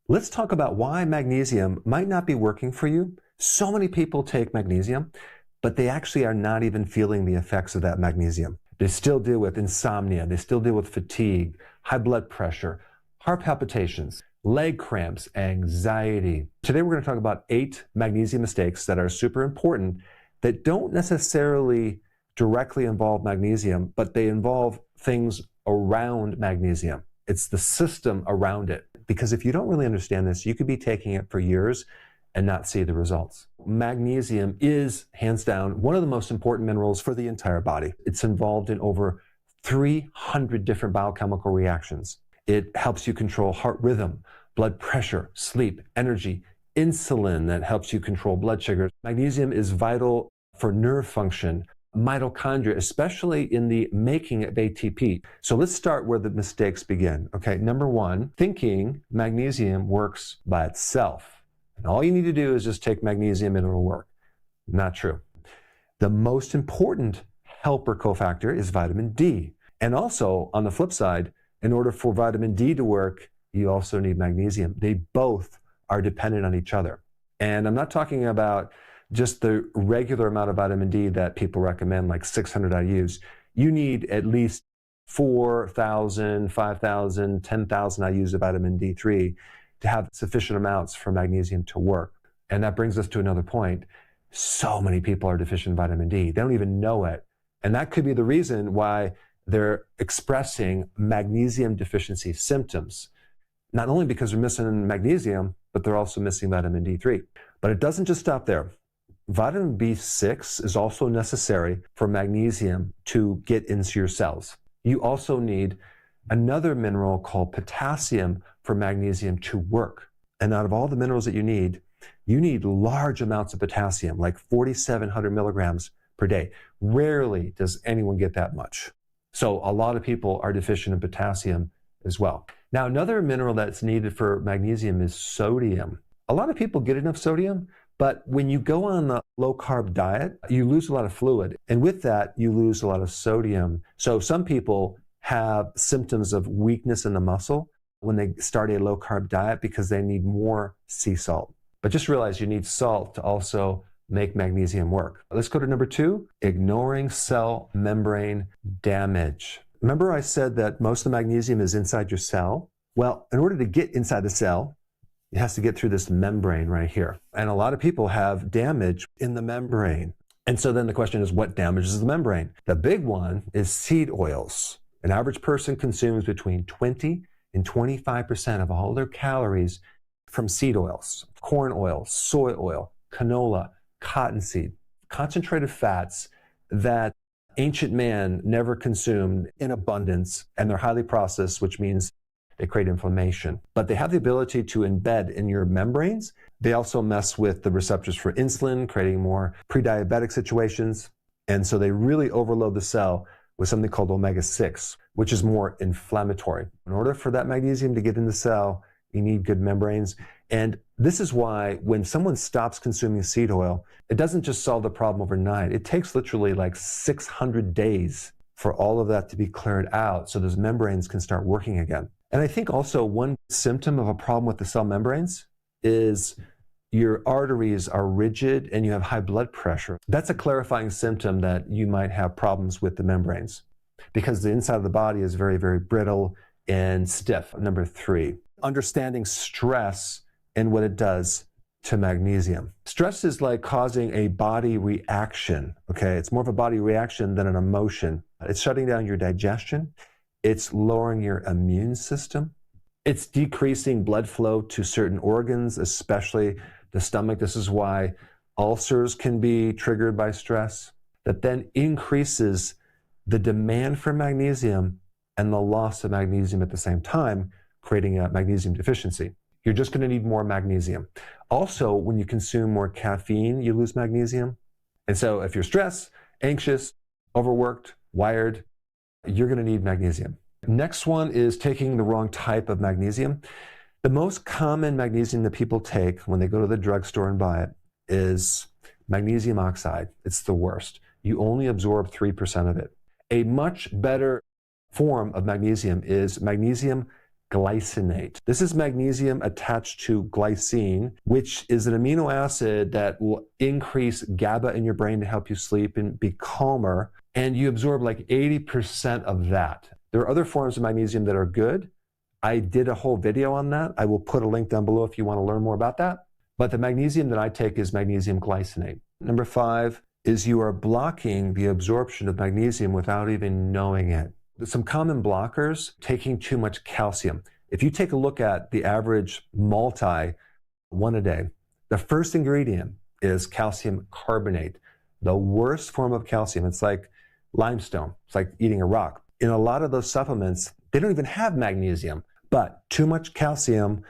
Let's talk about why magnesium might not be working for you. So many people take magnesium, but they actually are not even feeling the effects of that magnesium. They still deal with insomnia, they still deal with fatigue, high blood pressure, heart palpitations, leg cramps, anxiety. Today we're going to talk about 8 magnesium mistakes that are super important that don't necessarily directly involve magnesium, but they involve things around magnesium. It's the system around it. Because if you don't really understand this, you could be taking it for years and not see the results. Magnesium is, hands down, one of the most important minerals for the entire body. It's involved in over 300 different biochemical reactions. It helps you control heart rhythm, blood pressure, sleep, energy, insulin that helps you control blood sugar. Magnesium is vital for nerve function, mitochondria, especially in the making of ATP. So let's start where the mistakes begin. Okay, number 1, thinking magnesium works by itself. And all you need to do is just take magnesium and it'll work. Not true. The most important helper cofactor is vitamin D. And also, on the flip side, in order for vitamin D to work, you also need magnesium. They both are dependent on each other. And I'm not talking about just the regular amount of vitamin D that people recommend, like 600 IUs. You need at least 4,000, 5,000, 10,000 IUs of vitamin D3 to have sufficient amounts for magnesium to work. And that brings us to another point. So many people are deficient in vitamin D. They don't even know it. And that could be the reason why they're expressing magnesium deficiency symptoms. Not only because they're missing magnesium, but they're also missing vitamin D3. But it doesn't just stop there. Vitamin B6 is also necessary for magnesium to get into your cells. You also need another mineral called potassium for magnesium to work. And out of all the minerals that you need large amounts of potassium, like 4,700 milligrams per day. Rarely does anyone get that much. So a lot of people are deficient in potassium as well. Now, another mineral that's needed for magnesium is sodium. A lot of people get enough sodium, but when you go on a low-carb diet, you lose a lot of fluid. And with that, you lose a lot of sodium. So some people have symptoms of weakness in the muscle when they start a low-carb diet because they need more sea salt. But just realize you need salt to also make magnesium work. Let's go to number 2, ignoring cell membrane damage. Remember I said that most of the magnesium is inside your cell? Well, in order to get inside the cell, it has to get through this membrane right here. And a lot of people have damage in the membrane. And so then the question is, what damages the membrane? The big one is seed oils. An average person consumes between 20 and 25% of all their calories from seed oils, corn oil, soy oil, canola, cottonseed, concentrated fats that ancient man never consumed in abundance, and they're highly processed, which means they create inflammation. But they have the ability to embed in your membranes. They also mess with the receptors for insulin, creating more pre-diabetic situations. And so they really overload the cell with something called omega-6, which is more inflammatory. In order for that magnesium to get in the cell, you need good membranes. And this is why when someone stops consuming seed oil, it doesn't just solve the problem overnight. It takes literally like 600 days for all of that to be cleared out so those membranes can start working again. And I think also one symptom of a problem with the cell membranes is your arteries are rigid and you have high blood pressure. That's a clarifying symptom that you might have problems with the membranes because the inside of the body is very, very brittle and stiff. Number 3, understanding stress and what it does to magnesium. Stress is like causing a body reaction, okay? It's more of a body reaction than an emotion. It's shutting down your digestion. It's lowering your immune system. It's decreasing blood flow to certain organs, especially the stomach. This is why ulcers can be triggered by stress. That then increases the demand for magnesium and the loss of magnesium at the same time, creating a magnesium deficiency. You're just going to need more magnesium. Also, when you consume more caffeine, you lose magnesium. And so if you're stressed, anxious, overworked, wired, you're going to need magnesium. Next one is taking the wrong type of magnesium. The most common magnesium that people take when they go to the drugstore and buy it is magnesium oxide. It's the worst. You only absorb 3% of it. A much better form of magnesium is magnesium glycinate. This is magnesium attached to glycine, which is an amino acid that will increase GABA in your brain to help you sleep and be calmer. And you absorb like 80% of that. There are other forms of magnesium that are good. I did a whole video on that. I will put a link down below if you want to learn more about that. But the magnesium that I take is magnesium glycinate. Number 5 is you are blocking the absorption of magnesium without even knowing it. Some common blockers: taking too much calcium. If you take a look at the average multi, one a day, the first ingredient is calcium carbonate, the worst form of calcium. It's like limestone. It's like eating a rock. In a lot of those supplements, they don't even have magnesium, but too much calcium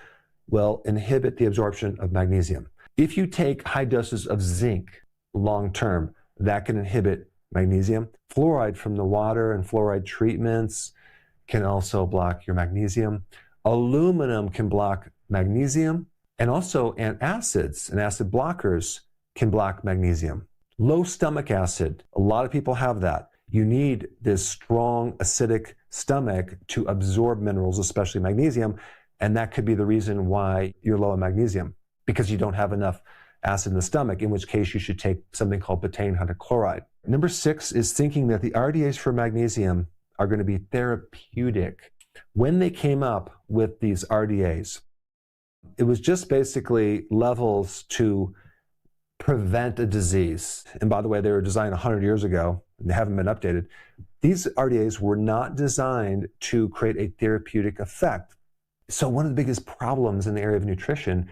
will inhibit the absorption of magnesium. If you take high doses of zinc long term, that can inhibit magnesium. Fluoride from the water and fluoride treatments can also block your magnesium. Aluminum can block magnesium, and also acids and acid blockers can block magnesium. Low stomach acid, a lot of people have that. You need this strong acidic stomach to absorb minerals, especially magnesium, and that could be the reason why you're low in magnesium, because you don't have enough acid in the stomach, in which case you should take something called betaine hydrochloride. Number 6 is thinking that the RDAs for magnesium are going to be therapeutic. When they came up with these RDAs, it was just basically levels to prevent a disease. And by the way, they were designed 100 years ago, and they haven't been updated. These RDAs were not designed to create a therapeutic effect. So one of the biggest problems in the area of nutrition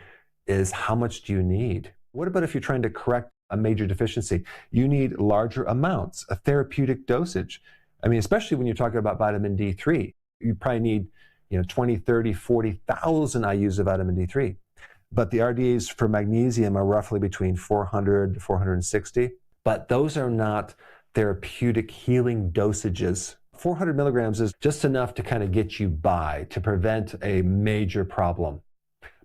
is, how much do you need? What about if you're trying to correct a major deficiency? You need larger amounts, a therapeutic dosage. I mean, especially when you're talking about vitamin D3, you probably need 20, 30, 40,000 IUs of vitamin D3. But the RDAs for magnesium are roughly between 400 to 460. But those are not therapeutic healing dosages. 400 milligrams is just enough to kind of get you by, to prevent a major problem.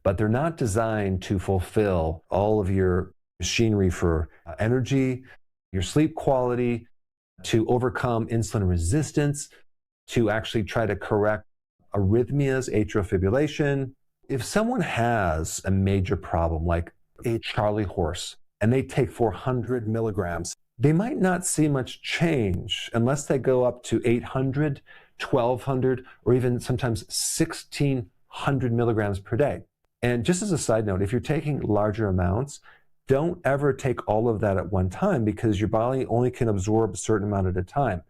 But they're not designed to fulfill all of your machinery for energy, your sleep quality, to overcome insulin resistance, to actually try to correct arrhythmias, atrial fibrillation. If someone has a major problem like a Charlie horse and they take 400 milligrams, they might not see much change unless they go up to 800, 1200, or even sometimes 1600 milligrams per day. And just as a side note, if you're taking larger amounts, don't ever take all of that at one time, because your body only can absorb a certain amount at a time.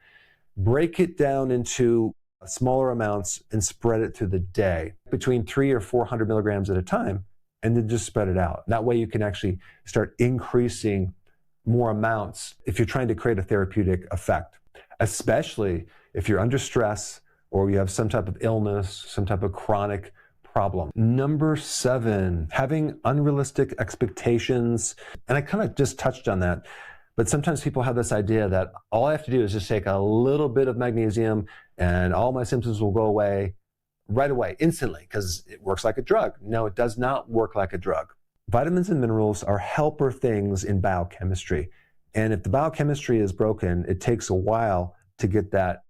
Break it down into smaller amounts and spread it through the day, between 300 or 400 milligrams at a time, and then just spread it out. That way you can actually start increasing more amounts if you're trying to create a therapeutic effect, especially if you're under stress or you have some type of illness, some type of chronic problem. Number 7, having unrealistic expectations. And I kind of just touched on that, but sometimes people have this idea that all I have to do is just take a little bit of magnesium and all my symptoms will go away right away, instantly, because it works like a drug. No, it does not work like a drug. Vitamins and minerals are helper things in biochemistry. And if the biochemistry is broken, it takes a while to get that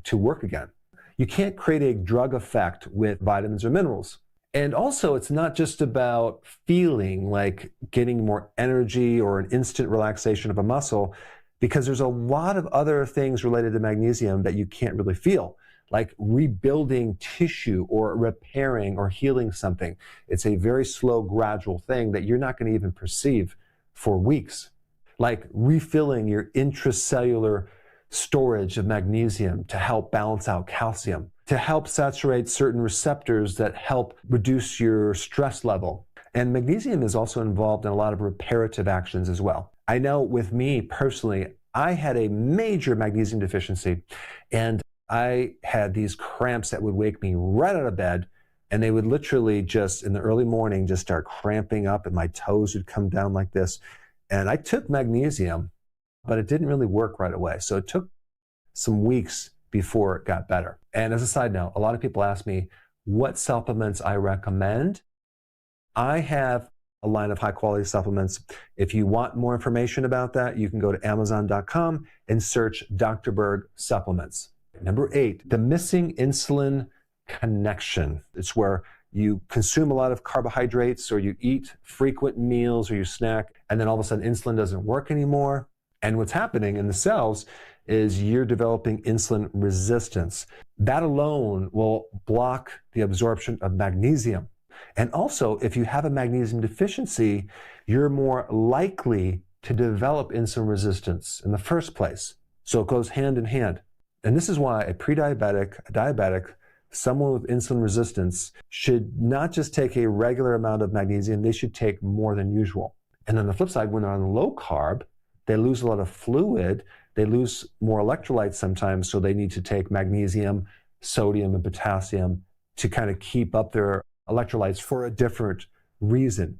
to work again. You can't create a drug effect with vitamins or minerals. And also, it's not just about feeling like getting more energy or an instant relaxation of a muscle, because there's a lot of other things related to magnesium that you can't really feel, like rebuilding tissue or repairing or healing something. It's a very slow, gradual thing that you're not going to even perceive for weeks. Like refilling your intracellular storage of magnesium to help balance out calcium, to help saturate certain receptors that help reduce your stress level. And magnesium is also involved in a lot of reparative actions as well. I know with me personally, I had a major magnesium deficiency, and I had these cramps that would wake me right out of bed, and they would literally just in the early morning just start cramping up, and my toes would come down like this. And I took magnesium, but it didn't really work right away. So it took some weeks before it got better. And as a side note, a lot of people ask me what supplements I recommend. I have a line of high quality supplements. If you want more information about that, you can go to Amazon.com and search Dr. Berg supplements. Number 8, the missing insulin connection. It's where you consume a lot of carbohydrates, or you eat frequent meals, or you snack, and then all of a sudden insulin doesn't work anymore. And what's happening in the cells is you're developing insulin resistance. That alone will block the absorption of magnesium. And also, if you have a magnesium deficiency, you're more likely to develop insulin resistance in the first place. So it goes hand in hand. And this is why a pre-diabetic, a diabetic, someone with insulin resistance should not just take a regular amount of magnesium, they should take more than usual. And on the flip side, when they're on low carb, they lose a lot of fluid, they lose more electrolytes sometimes, so they need to take magnesium, sodium, and potassium to kind of keep up their electrolytes for a different reason.